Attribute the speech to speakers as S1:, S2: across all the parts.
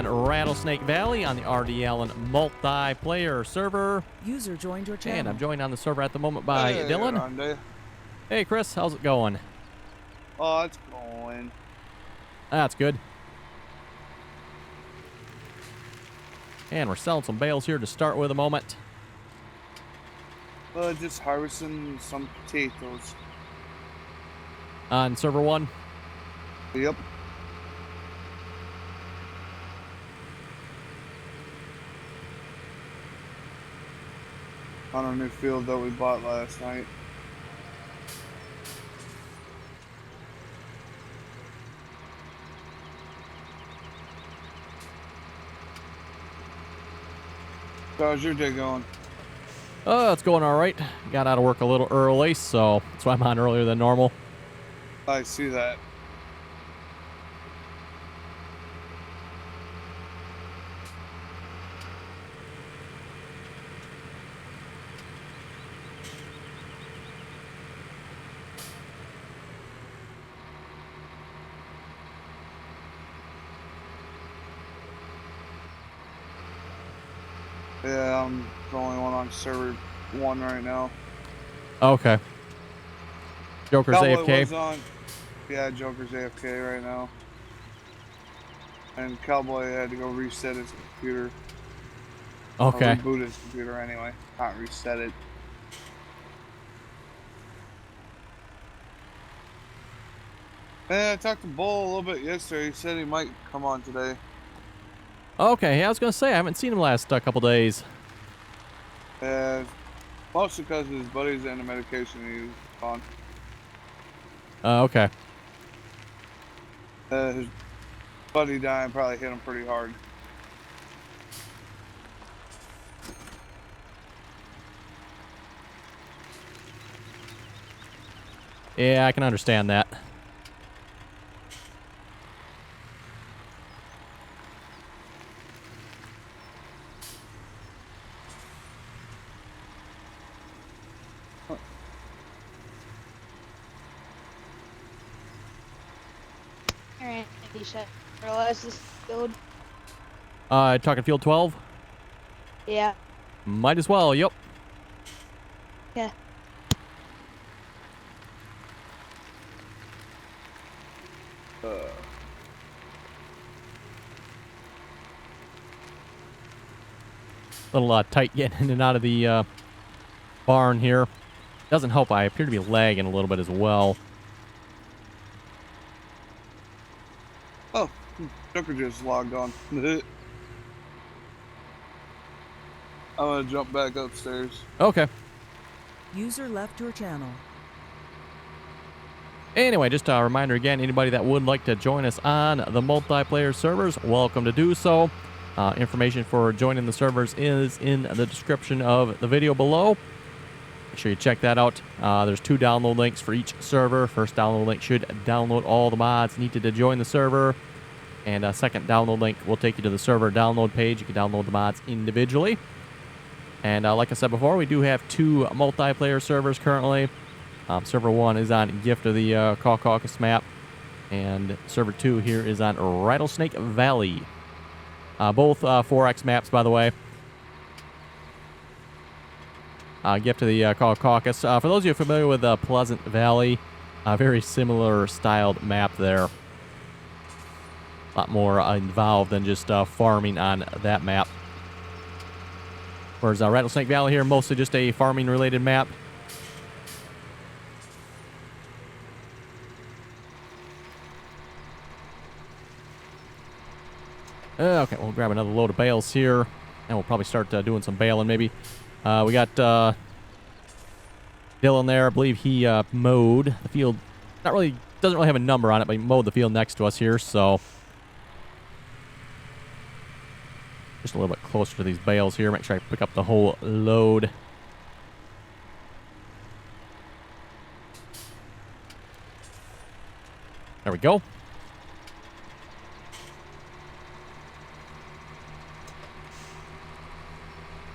S1: on Rattlesnake Valley on the RDAllen multiplayer server.
S2: User joined your channel.
S1: And I'm joined on the server at the moment by Dylan.
S3: Rhonda.
S1: Hey, Chris, how's it going?
S3: Oh, it's going.
S1: That's good. And we're selling some bales here to start with a moment.
S3: Just harvesting some potatoes.
S1: On server 1.
S3: Yep. On a new field that we bought last night. How's your day going?
S1: Oh, it's going all right. Got out of work a little early, so that's why I'm on earlier than normal.
S3: I see that. Yeah, I'm the only one on server 1 right now.
S1: Okay. Joker's
S3: Cowboy
S1: AFK.
S3: was on. Yeah, Joker's AFK right now. And Cowboy had to go reset his computer.
S1: Okay.
S3: Or reboot his computer anyway, not reset it. Yeah, I talked to Bull a little bit yesterday. He said he might come on today.
S1: Okay, yeah, I was going to say, I haven't seen him last couple days.
S3: Mostly because his buddy's in the medication he was on.
S1: Okay.
S3: His buddy dying probably hit him pretty hard.
S1: Yeah, I can understand that.
S4: Alright, you should realize this build.
S1: Talking field 12?
S4: Yeah.
S1: Might as well, yep.
S4: Yeah.
S1: Little tight getting in and out of the barn here. Doesn't help, I appear to be lagging a little bit as well.
S3: Oh, Joker just logged on. I'm gonna jump back upstairs.
S1: Okay.
S2: User left your channel.
S1: Anyway, just a reminder again, anybody that would like to join us on the multiplayer servers, welcome to do so. Information for joining the servers is in the description of the video below. Make sure you check that out. There's 2 download links for each server. First download link should download all the mods needed to join the server. And a second download link will take you to the server download page. You can download the mods individually. And like I said before, we do have 2 multiplayer servers currently. Server 1 is on Gift of the Caucasus map. And server 2 here is on Rattlesnake Valley. Both 4X maps, by the way. Gift of the Caucasus. For those of you familiar with Pleasant Valley, a very similar styled map there. A lot more involved than just farming on that map. Whereas Rattlesnake Valley here, mostly just a farming-related map. Okay, we'll grab another load of bales here, and we'll probably start doing some baling maybe. We got Dylan there. I believe he mowed the field. Not really, doesn't really have a number on it, but he mowed the field next to us here, so just a little bit closer to these bales here. Make sure I pick up the whole load. There we go.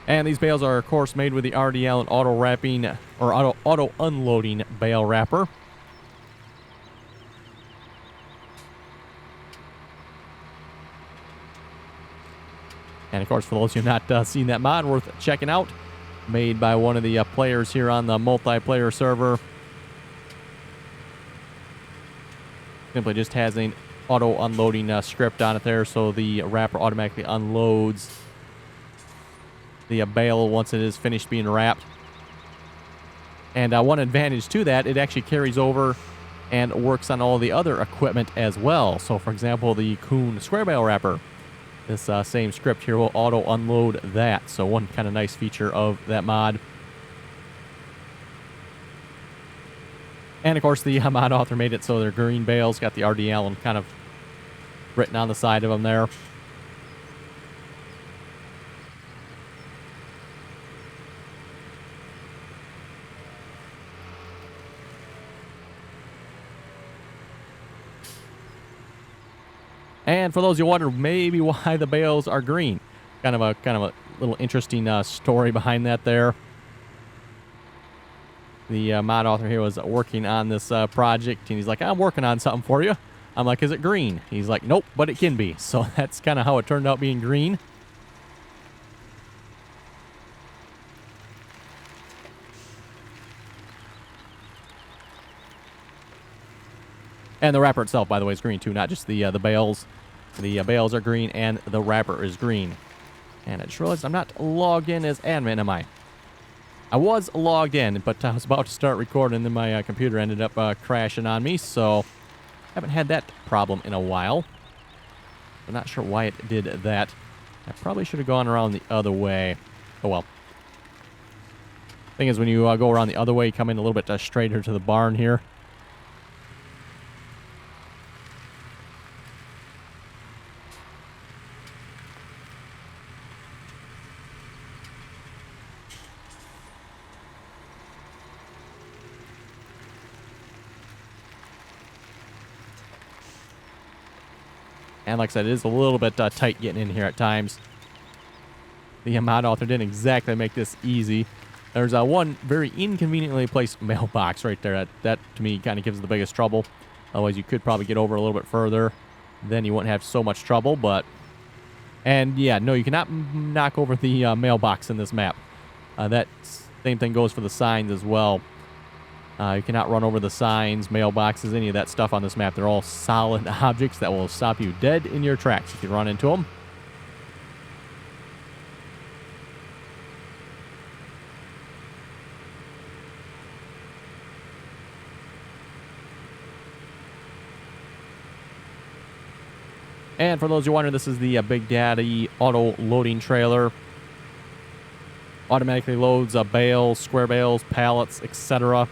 S1: And these bales are, of course, made with the RDAllen auto wrapping or auto unloading bale wrapper. And of course, for those of you not seen that mod, worth checking out. Made by one of the players here on the multiplayer server. Simply just has an auto unloading script on it there, so the wrapper automatically unloads the bale once it is finished being wrapped. And one advantage to that, it actually carries over and works on all the other equipment as well. So for example, the Kuhn square bale wrapper, this same script here will auto unload that. So one kind of nice feature of that mod. And of course, the mod author made it so they're green bales, got the RDAllen kind of written on the side of them there. And for those you wonder maybe why the bales are green, kind of a little interesting story behind that there. The mod author here was working on this project, and he's like, I'm working on something for you. I'm like, is it green? He's like, nope, but it can be. So that's kind of how it turned out being green. And the wrapper itself, by the way, is green too, not just the bales. The bales are green, and the wrapper is green. And I just realized I'm not logged in as admin, am I? I was logged in, but I was about to start recording, and then my computer ended up crashing on me, so haven't had that problem in a while. I'm not sure why it did that. I probably should have gone around the other way. Oh well. Thing is, when you go around the other way, you come in a little bit straighter to the barn here. And like I said, it is a little bit tight getting in here at times. The mod author didn't exactly make this easy. There's one very inconveniently placed mailbox right there. That to me, kind of gives the biggest trouble. Otherwise, you could probably get over a little bit further. Then you wouldn't have so much trouble, but... And yeah, no, you cannot knock over the mailbox in this map. That same thing goes for the signs as well. You cannot run over the signs, mailboxes, any of that stuff on this map. They're all solid objects that will stop you dead in your tracks if you run into them. And for those who wonder, this is the Big Daddy auto loading trailer. Automatically loads bales, square bales, pallets, etc.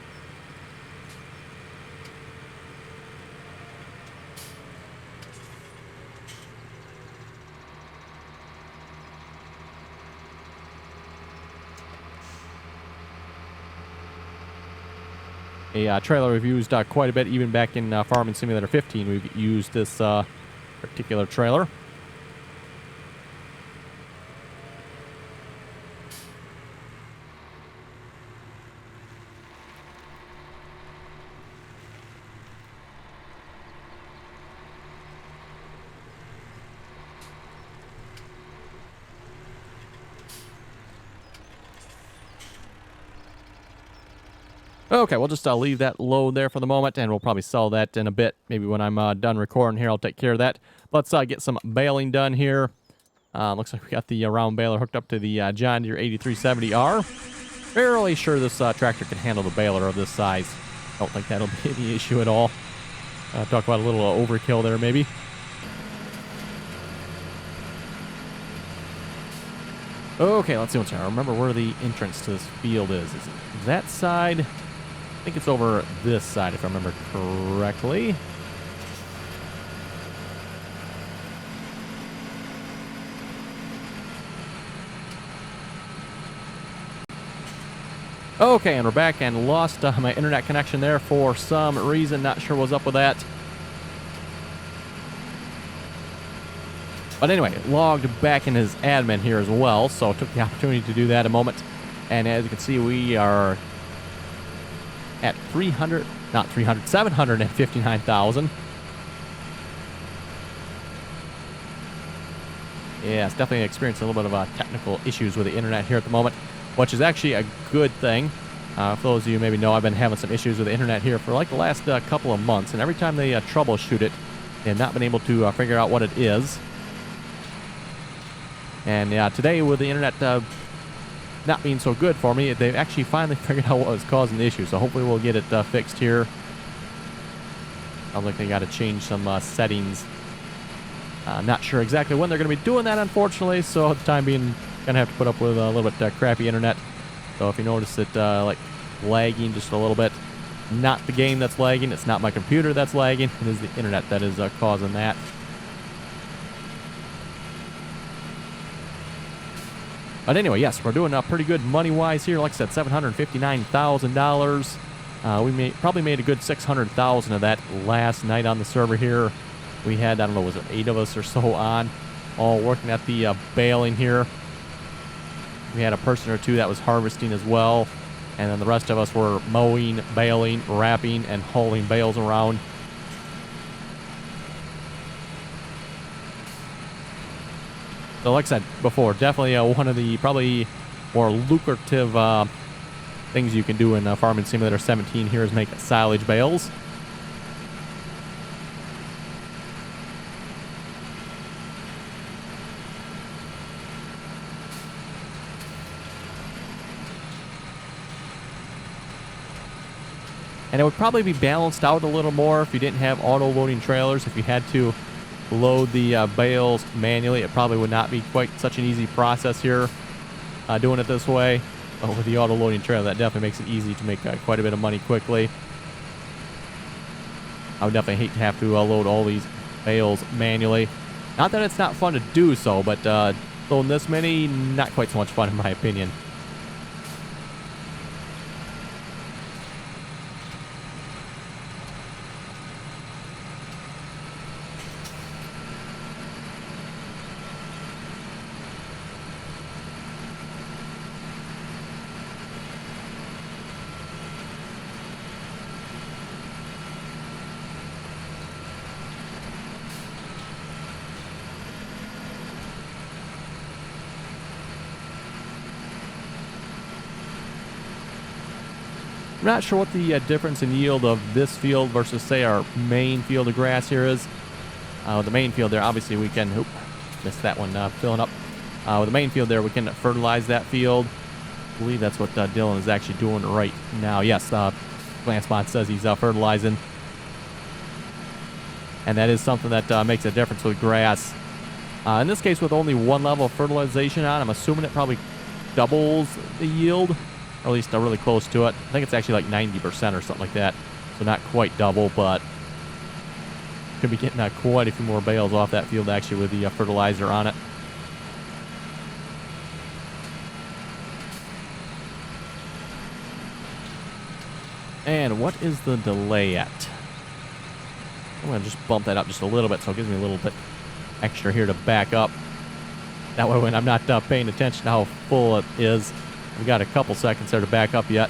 S1: A trailer we've used quite a bit, even back in Farming Simulator 15, we've used this particular trailer. Okay, we'll just leave that load there for the moment, and we'll probably sell that in a bit. Maybe when I'm done recording here, I'll take care of that. Let's get some baling done here. Looks like we got the round baler hooked up to the John Deere 8370R. Fairly sure this tractor can handle the baler of this size. Don't think that'll be any issue at all. Talk about a little overkill there, maybe. Okay, let's see what's here. I remember where the entrance to this field is. Is it that side? I think it's over this side, if I remember correctly. Okay, and we're back, and lost my internet connection there for some reason. Not sure what's up with that. But anyway, logged back in as admin here as well, so took the opportunity to do that a moment. And as you can see, we are at 759,000. Yeah, it's definitely experiencing a little bit of technical issues with the internet here at the moment, which is actually a good thing. For those of you who maybe know, I've been having some issues with the internet here for like the last couple of months, and every time they troubleshoot it, they've not been able to figure out what it is. And yeah, today with the internet not being so good for me, they've actually finally figured out what was causing the issue, so hopefully we'll get it fixed here. Sounds like they got to change some settings. Not sure exactly when they're going to be doing that, unfortunately, so at the time being, going to have to put up with a little bit crappy internet. So if you notice it like lagging just a little bit, not the game that's lagging, it's not my computer that's lagging, it is the internet that is causing that. But anyway, yes, we're doing pretty good money-wise here. Like I said, $759,000. We probably made a good $600,000 of that last night on the server here. We had, I don't know, was it 8 of us or so on, all working at the baling here. We had a person or two that was harvesting as well. And then the rest of us were mowing, baling, wrapping, and hauling bales around. So like I said before, definitely one of the probably more lucrative things you can do in Farming Simulator 17 here is make silage bales. And it would probably be balanced out a little more if you didn't have auto-loading trailers. If you had to load the bales manually, it probably would not be quite such an easy process here doing it this way. But with the auto-loading trailer, that definitely makes it easy to make quite a bit of money quickly. I would definitely hate to have to load all these bales manually. Not that it's not fun to do so, but loading this many, not quite so much fun in my opinion. I'm not sure what the difference in yield of this field versus, say, our main field of grass here is. With the main field there, obviously we can... Oop, missed that one filling up. With the main field there, we can fertilize that field. I believe that's what Dylan is actually doing right now. Yes, PlantSpot says he's fertilizing. And that is something that makes a difference with grass. In this case, with only one level of fertilization on, I'm assuming it probably doubles the yield. Or at least really close to it. I think it's actually like 90% or something like that. So not quite double, but could be getting quite a few more bales off that field actually with the fertilizer on it. And what is the delay at? I'm going to just bump that up just a little bit so it gives me a little bit extra here to back up. That way when I'm not paying attention to how full it is, we got a couple seconds there to back up yet.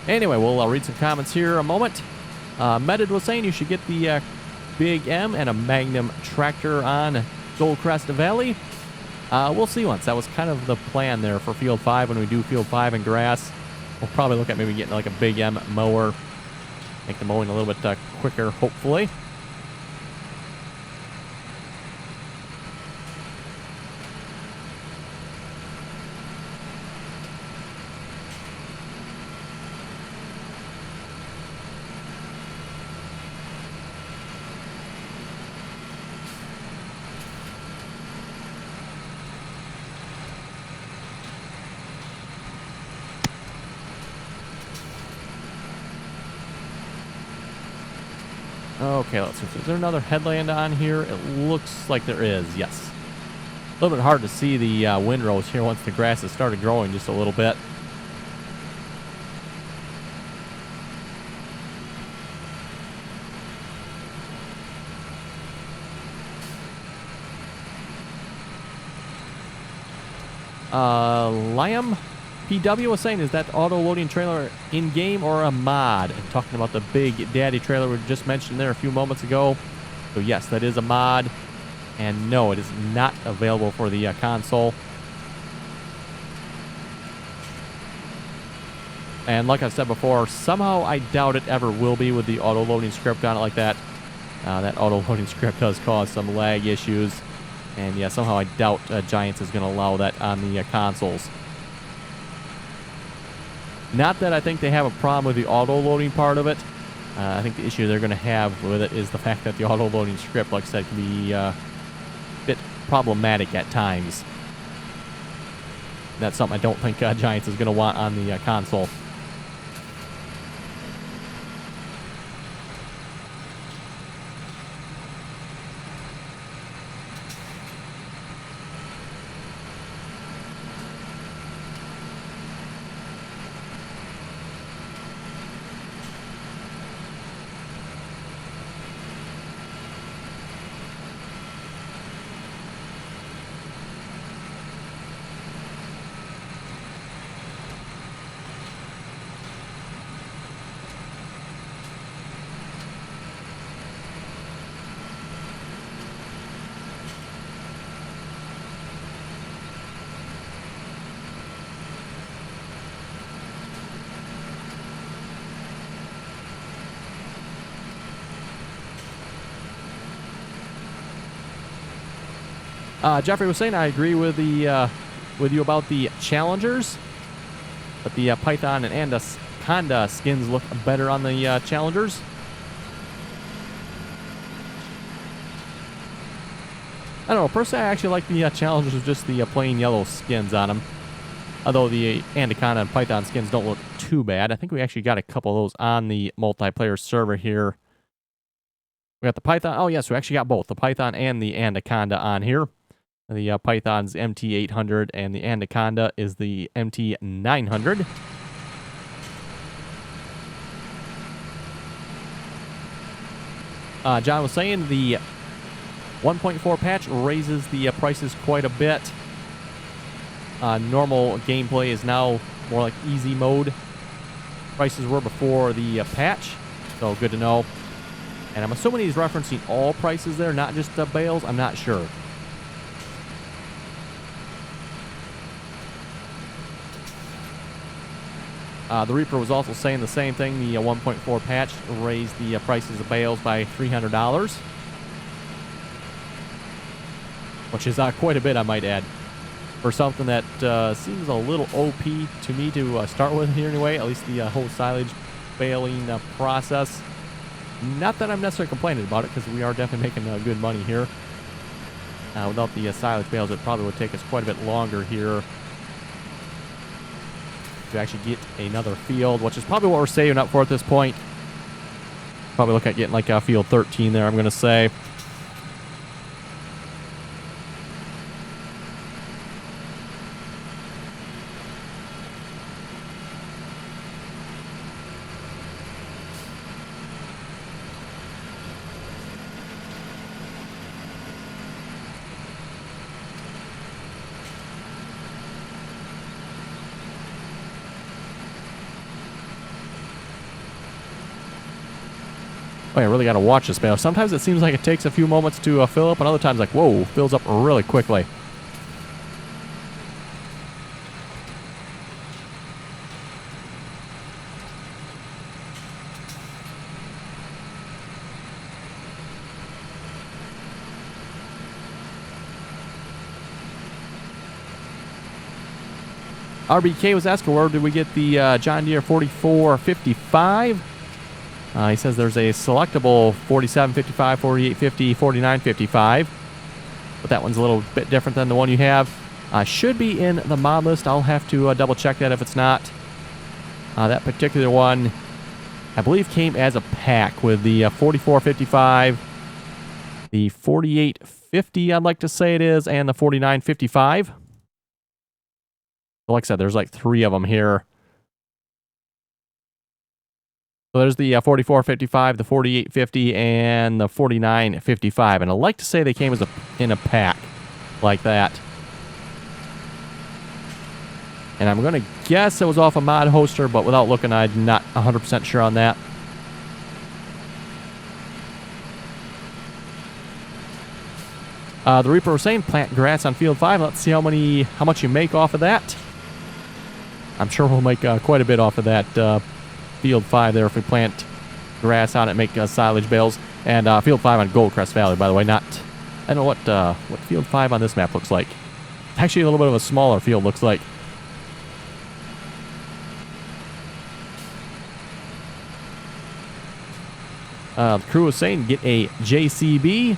S1: Anyway, we'll read some comments here a moment. Meted was saying you should get the Big M and a Magnum tractor on Goldcrest Valley. We'll see once. That was kind of the plan there for Field 5 when we do Field 5 in grass. We'll probably look at maybe getting like a Big M mower. Make the mowing a little bit quicker, hopefully. Okay, let's see. Is there another headland on here? It looks like there is, yes. A little bit hard to see the windrows here once the grass has started growing just a little bit. Liam PW was saying, is that auto-loading trailer in-game or a mod? And talking about the Big Daddy trailer we just mentioned there a few moments ago. So yes, that is a mod. And no, it is not available for the console. And like I've said before, somehow I doubt it ever will be with the auto-loading script on it like that. That auto-loading script does cause some lag issues. And yeah, somehow I doubt Giants is going to allow that on the consoles. Not that I think they have a problem with the auto-loading part of it. I think the issue they're going to have with it is the fact that the auto-loading script, like I said, can be a bit problematic at times. That's something I don't think Giants is going to want on the console. Jeffrey was saying I agree with you about the challengers, but the Python and Anaconda skins look better on the challengers. I don't know. Personally, I actually like the challengers with just the plain yellow skins on them. Although the Anaconda and Python skins don't look too bad. I think we actually got a couple of those on the multiplayer server here. We got the Python. Oh, yes, we actually got both the Python and the Anaconda on here. The Python's MT800 and the Anaconda is the MT900. John was saying the 1.4 patch raises the prices quite a bit. Normal gameplay is now more like easy mode. Prices were before the patch, so good to know. And I'm assuming he's referencing all prices there, not just the Bales. I'm not sure. The Reaper was also saying the same thing. The 1.4 patch raised the prices of Bales by $300. Which is quite a bit, I might add. For something that seems a little OP to me to start with here anyway. At least the whole silage baling process. Not that I'm necessarily complaining about it, because we are definitely making good money here. Without the silage bales, it probably would take us quite a bit longer here to actually get another field, which is probably what we're saving up for at this point. Probably look at getting like a field 13 there, I'm going to say. Oh, I really got to watch this bale. Sometimes it seems like it takes a few moments to fill up, and other times like, whoa, fills up really quickly. RBK was asking, where did we get the John Deere 4455? He says there's a selectable 4755, 4850, 4955. But that one's a little bit different than the one you have. Should be in the mod list. I'll have to double check that if it's not. That particular one, I believe, came as a pack with the 4455, the 4850, I'd like to say it is, and the 4955. So like I said, there's like 3 of them here. So there's the 4455, the 4850, and the 4955. And I like to say they came as in a pack like that. And I'm going to guess it was off a mod hoster, but without looking, I'm not 100% sure on that. The Reaper was saying plant grass on field 5. Let's see how much you make off of that. I'm sure we'll make quite a bit off of that field 5 there if we plant grass on it, make silage bales. And field 5 on Goldcrest Valley, by the way. I don't know what field 5 on this map looks like. Actually, a little bit of a smaller field looks like. The crew was saying get a JCB.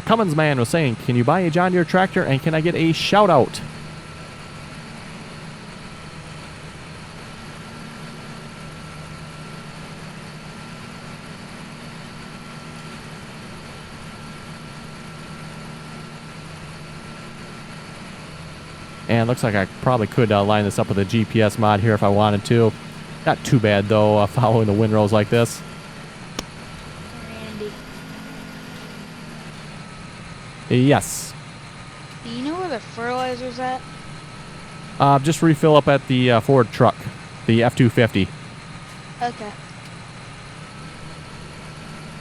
S1: Cummins Man was saying, can you buy a John Deere tractor and can I get a shout out? And looks like I probably could line this up with a GPS mod here if I wanted to. Not too bad though, following the windrows like this.
S4: Randy,
S1: Yes.
S4: do you know where the fertilizer's at?
S1: Just refill up at the Ford truck, the F-250.
S4: Okay.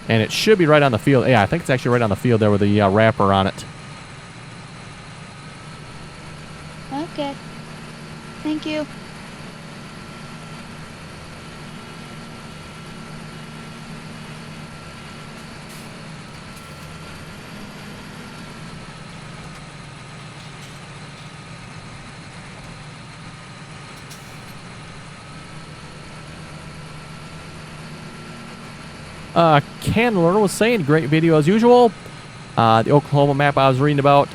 S1: And it should be right on the field. Yeah, I think it's actually right on the field there with the wrapper on it.
S4: Okay. Thank you.
S1: Candler was saying, great video as usual. The Oklahoma map I was reading about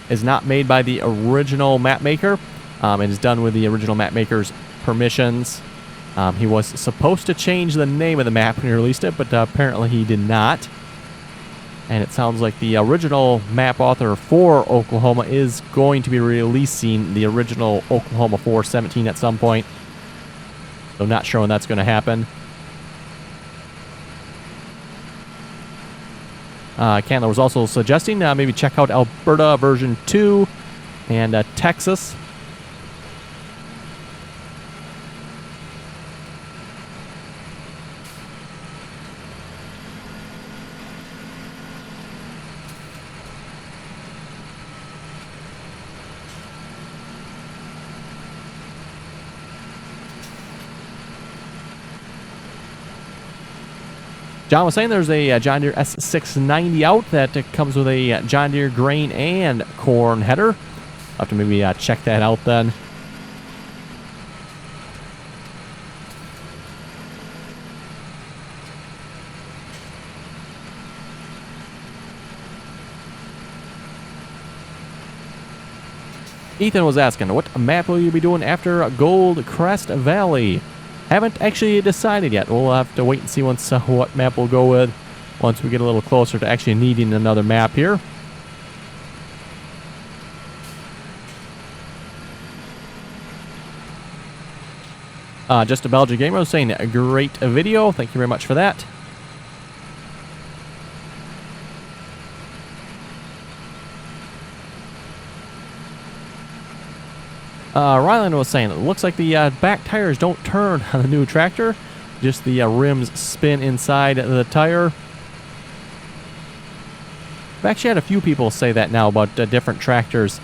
S1: is not made by the original map maker. It is done with the original map maker's permissions. He was supposed to change the name of the map when he released it, but apparently he did not. And it sounds like the original map author for Oklahoma is going to be releasing the original Oklahoma 417 at some point. So not sure when that's going to happen. Candler was also suggesting maybe check out Alberta version 2 and Texas. John was saying there's a John Deere S690 out that comes with a John Deere grain and corn header. I'll have to maybe check that out then. Ethan was asking, what map will you be doing after Goldcrest Valley? Haven't actually decided yet. We'll have to wait and see once what map we'll go with once we get a little closer to actually needing another map here. Just a Belgian Gamer was saying, a great video. Thank you very much for that. Ryland was saying, it looks like the back tires don't turn on the new tractor. Just the rims spin inside the tire. I've actually had a few people say that now about different tractors.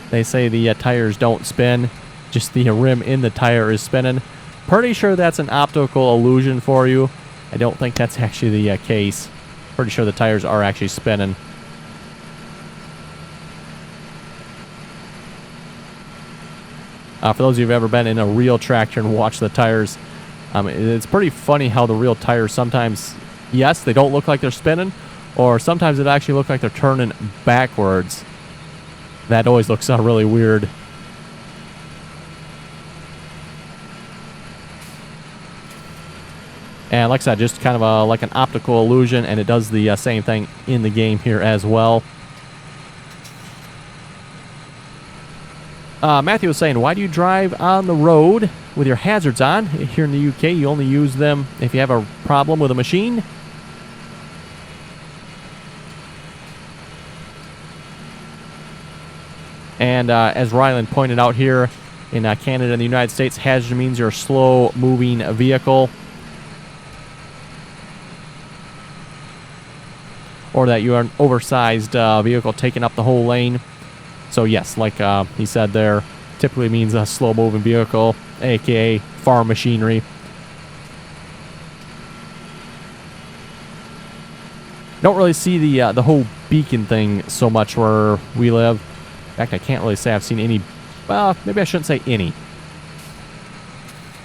S1: They say the tires don't spin. Just the rim in the tire is spinning. Pretty sure that's an optical illusion for you. I don't think that's actually the case. Pretty sure the tires are actually spinning. For those of you who've ever been in a real tractor and watched the tires, it's pretty funny how the real tires sometimes, yes, they don't look like they're spinning, or sometimes it actually looks like they're turning backwards. That always looks really weird. And like I said, just kind of like an optical illusion, and it does the same thing in the game here as well. Matthew was saying, why do you drive on the road with your hazards on? Here in the UK, you only use them if you have a problem with a machine. And as Ryland pointed out here, in Canada and the United States, hazard means you're a slow-moving vehicle, or that you are an oversized vehicle taking up the whole lane. So yes, like he said there, typically means a slow-moving vehicle, aka farm machinery. Don't really see the whole beacon thing so much where we live. In fact, I can't really say I've seen any. Well, maybe I shouldn't say any.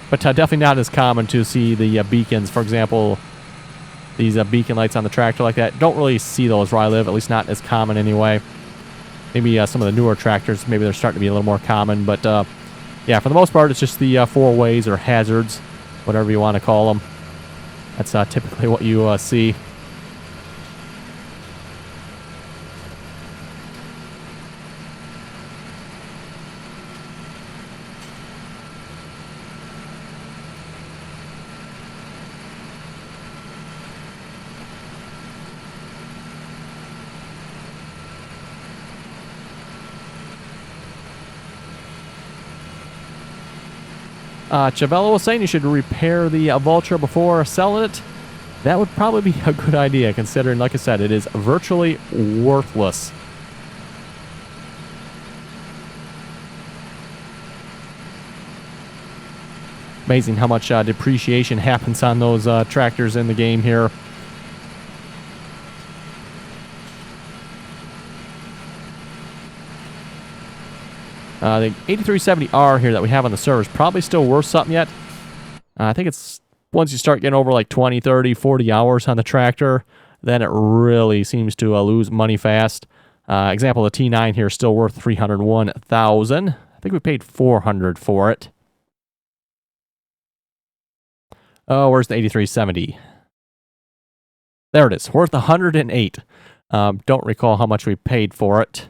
S1: But definitely not as common to see the beacons. For example, these beacon lights on the tractor like that. Don't really see those where I live, at least not as common anyway. Maybe some of the newer tractors, maybe they're starting to be a little more common. But yeah, for the most part, it's just the four ways or hazards, whatever you want to call them. That's typically what you see. Chavello was saying you should repair the Vulture before selling it. That would probably be a good idea, considering, like I said, it is virtually worthless. Amazing how much depreciation happens on those tractors in the game here. The 8370R here that we have on the server is probably still worth something yet. I think it's once you start getting over like 20, 30, 40 hours on the tractor, then it really seems to lose money fast. Example, the T9 here is still worth $301,000. I think we paid $400 for it. Oh, where's the 8370? There it is, worth $108. Don't recall how much we paid for it.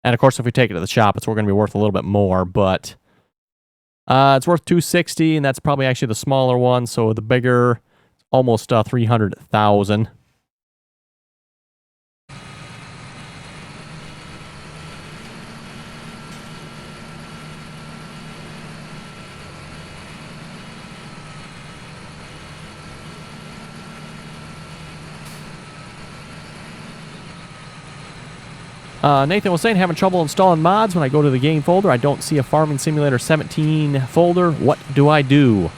S1: And of course, if we take it to the shop, it's going to be worth a little bit more, but it's worth $260, and that's probably actually the smaller one. So the bigger, almost $300,000. Nathan was saying, having trouble installing mods when I go to the game folder. I don't see a Farming Simulator 17 folder. What do I do?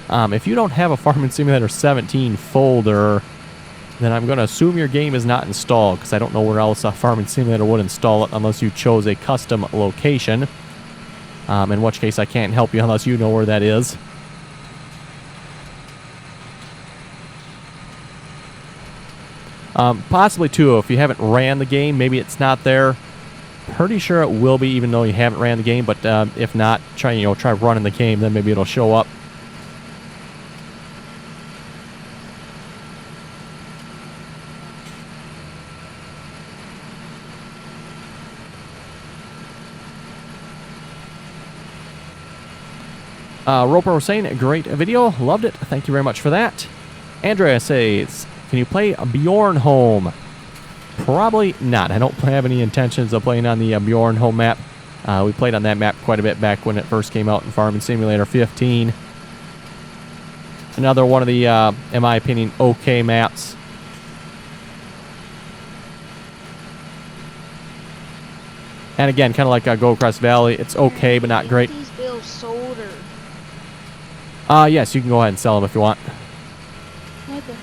S1: If you don't have a Farming Simulator 17 folder, then I'm going to assume your game is not installed, because I don't know where else a Farming Simulator would install it unless you chose a custom location. In which case I can't help you unless you know where that is. Possibly too, if you haven't ran the game, maybe it's not there. Pretty sure it will be, even though you haven't ran the game. But if not, try running the game, then maybe it'll show up. Roper was saying, great video, loved it. Thank you very much for that. Andrea says, can you play Bjornholm? Probably not. I don't have any intentions of playing on the Bjornholm map. We played on that map quite a bit back when it first came out in Farming Simulator 15. Another one of the, in my opinion, okay maps. And again, kind of like Go Across Valley, it's okay, but not great.
S4: These Bales sold
S1: Yes,
S4: or...
S1: you can go ahead and sell them if you want.
S4: Okay.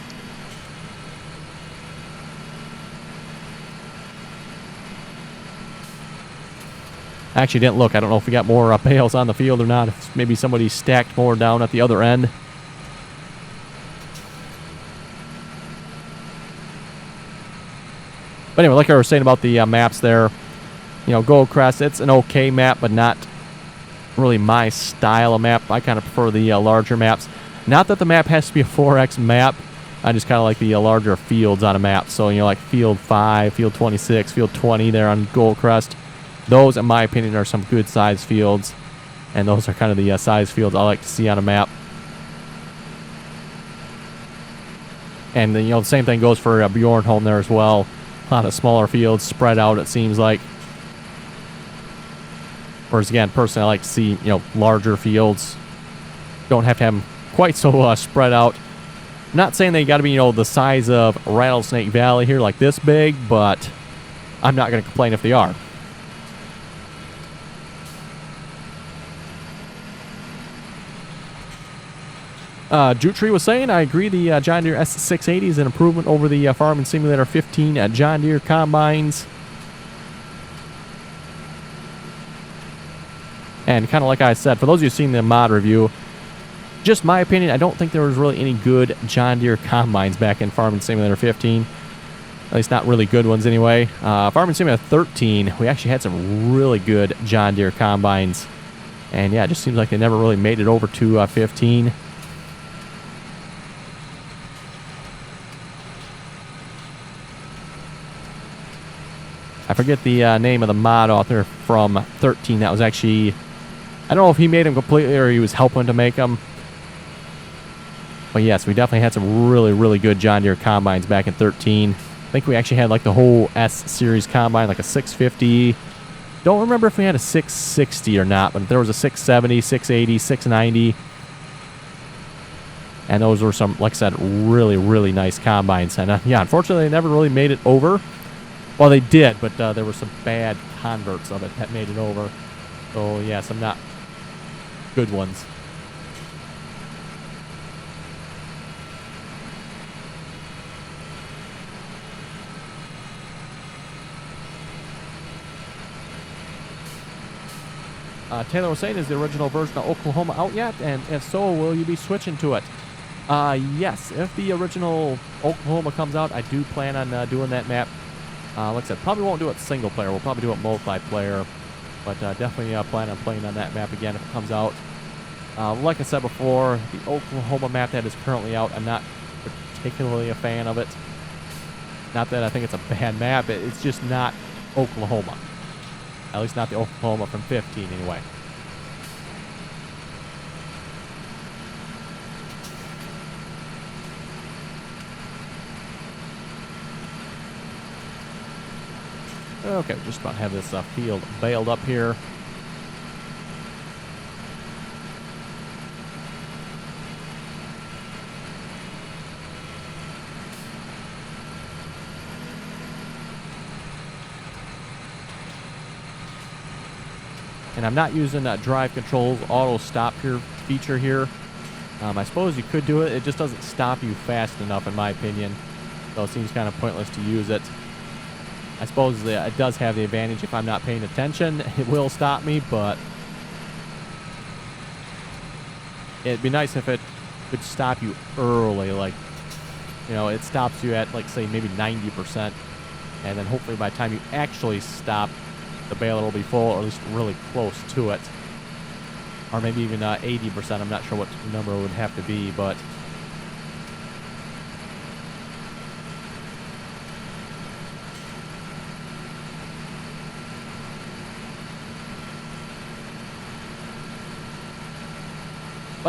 S1: I actually didn't look. I don't know if we got more bales on the field or not. If maybe somebody stacked more down at the other end. But anyway, like I was saying about the maps there, you know, Go Across, it's an okay map, but not really my style of map. I kind of prefer the larger maps. Not that the map has to be a 4X map. I just kind of like the larger fields on a map. So, you know, like Field 5, Field 26, Field 20 there on Goldcrest. Those, in my opinion, are some good size fields. And those are kind of the size fields I like to see on a map. And, you know, the same thing goes for Bjornholm there as well. A lot of smaller fields spread out, it seems like. Whereas again, personally, I like to see, larger fields. Don't have to have them quite so spread out. Not saying they got to be, the size of Rattlesnake Valley here, like this big, but I'm not going to complain if they are. Jutri was saying, I agree the John Deere S680 is an improvement over the Farming Simulator 15 John Deere combines. And kind of like I said, for those of you who've seen the mod review, just my opinion, I don't think there was really any good John Deere combines back in Farming Simulator 15. At least not really good ones anyway. Farming Simulator 13, we actually had some really good John Deere combines. And yeah, it just seems like they never really made it over to 15. I forget the name of the mod author from 13. That was actually, I don't know if he made them completely or he was helping to make them. But yes, we definitely had some really, really good John Deere combines back in 13. I think we actually had like the whole S series combine, like a 650. Don't remember if we had a 660 or not, but there was a 670, 680, 690. And those were some, like I said, really, really nice combines. And yeah, unfortunately, they never really made it over. Well, they did, but there were some bad converts of it that made it over. So yeah, some not good ones. Taylor was saying, is the original version of Oklahoma out yet? And if so, will you be switching to it? Yes, if the original Oklahoma comes out, I do plan on doing that map. Like I said, probably won't do it single player. We'll probably do it multiplayer. But definitely plan on playing on that map again if it comes out. Like I said before, the Oklahoma map that is currently out, I'm not particularly a fan of it. Not that I think it's a bad map. It's just not Oklahoma. At least not the Oklahoma from 15 anyway. Okay, just about to have this field baled up here. And I'm not using Drive Control's auto stop here feature here. I suppose you could do it. It just doesn't stop you fast enough, in my opinion. So it seems kind of pointless to use it. I suppose it does have the advantage if I'm not paying attention. It will stop me, but it'd be nice if it could stop you early. Like, it stops you at, like, say, maybe 90%. And then hopefully by the time you actually stop, the baler will be full, or at least really close to it. Or maybe even 80%. I'm not sure what number it would have to be, but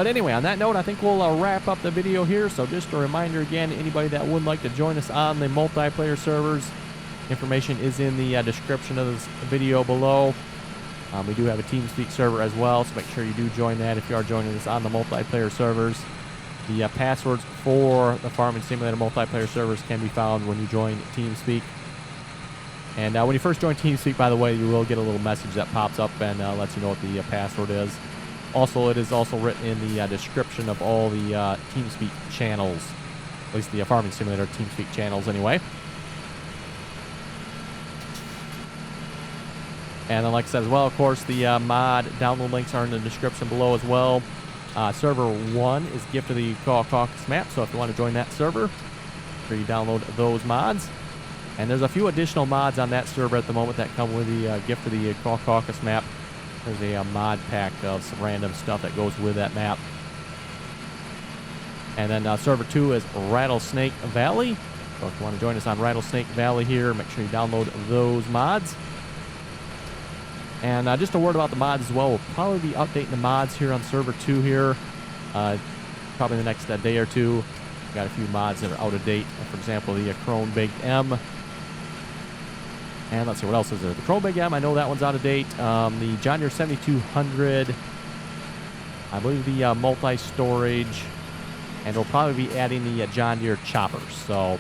S1: anyway, on that note, I think we'll wrap up the video here. So just a reminder again, anybody that would like to join us on the multiplayer servers, information is in the description of this video below. We do have a TeamSpeak server as well, so make sure you do join that if you are joining us on the multiplayer servers. The passwords for the Farming Simulator multiplayer servers can be found when you join TeamSpeak. And when you first join TeamSpeak, by the way, you will get a little message that pops up and lets you know what the password is. Also, it is also written in the description of all the TeamSpeak channels, at least the Farming Simulator TeamSpeak channels anyway. And then, like I said as well, of course, the mod download links are in the description below as well. Server 1 is Gift of the Caucasus map, so if you want to join that server, make sure you download those mods. And there's a few additional mods on that server at the moment that come with the Gift of the Caucasus map. There's a mod pack of some random stuff that goes with that map. And then server 2 is Rattlesnake Valley. So if you want to join us on Rattlesnake Valley here, make sure you download those mods. And just a word about the mods as well. We'll probably be updating the mods here on server 2 here. Probably the next day or two. We've got a few mods that are out of date. For example, the Chrome Big M. And let's see, what else is there? The Pro Big M, I know that one's out of date. The John Deere 7200, I believe the multi-storage, and we'll probably be adding the John Deere choppers. So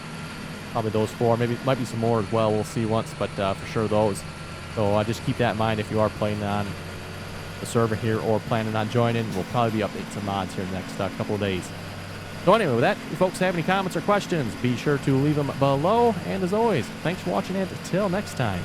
S1: probably those 4. Maybe might be some more as well. We'll see once, but for sure those. So just keep that in mind if you are playing on the server here or planning on joining. We'll probably be updating some mods here in the next couple of days. So anyway, with that, if you folks have any comments or questions, be sure to leave them below. And as always, thanks for watching, and until next time.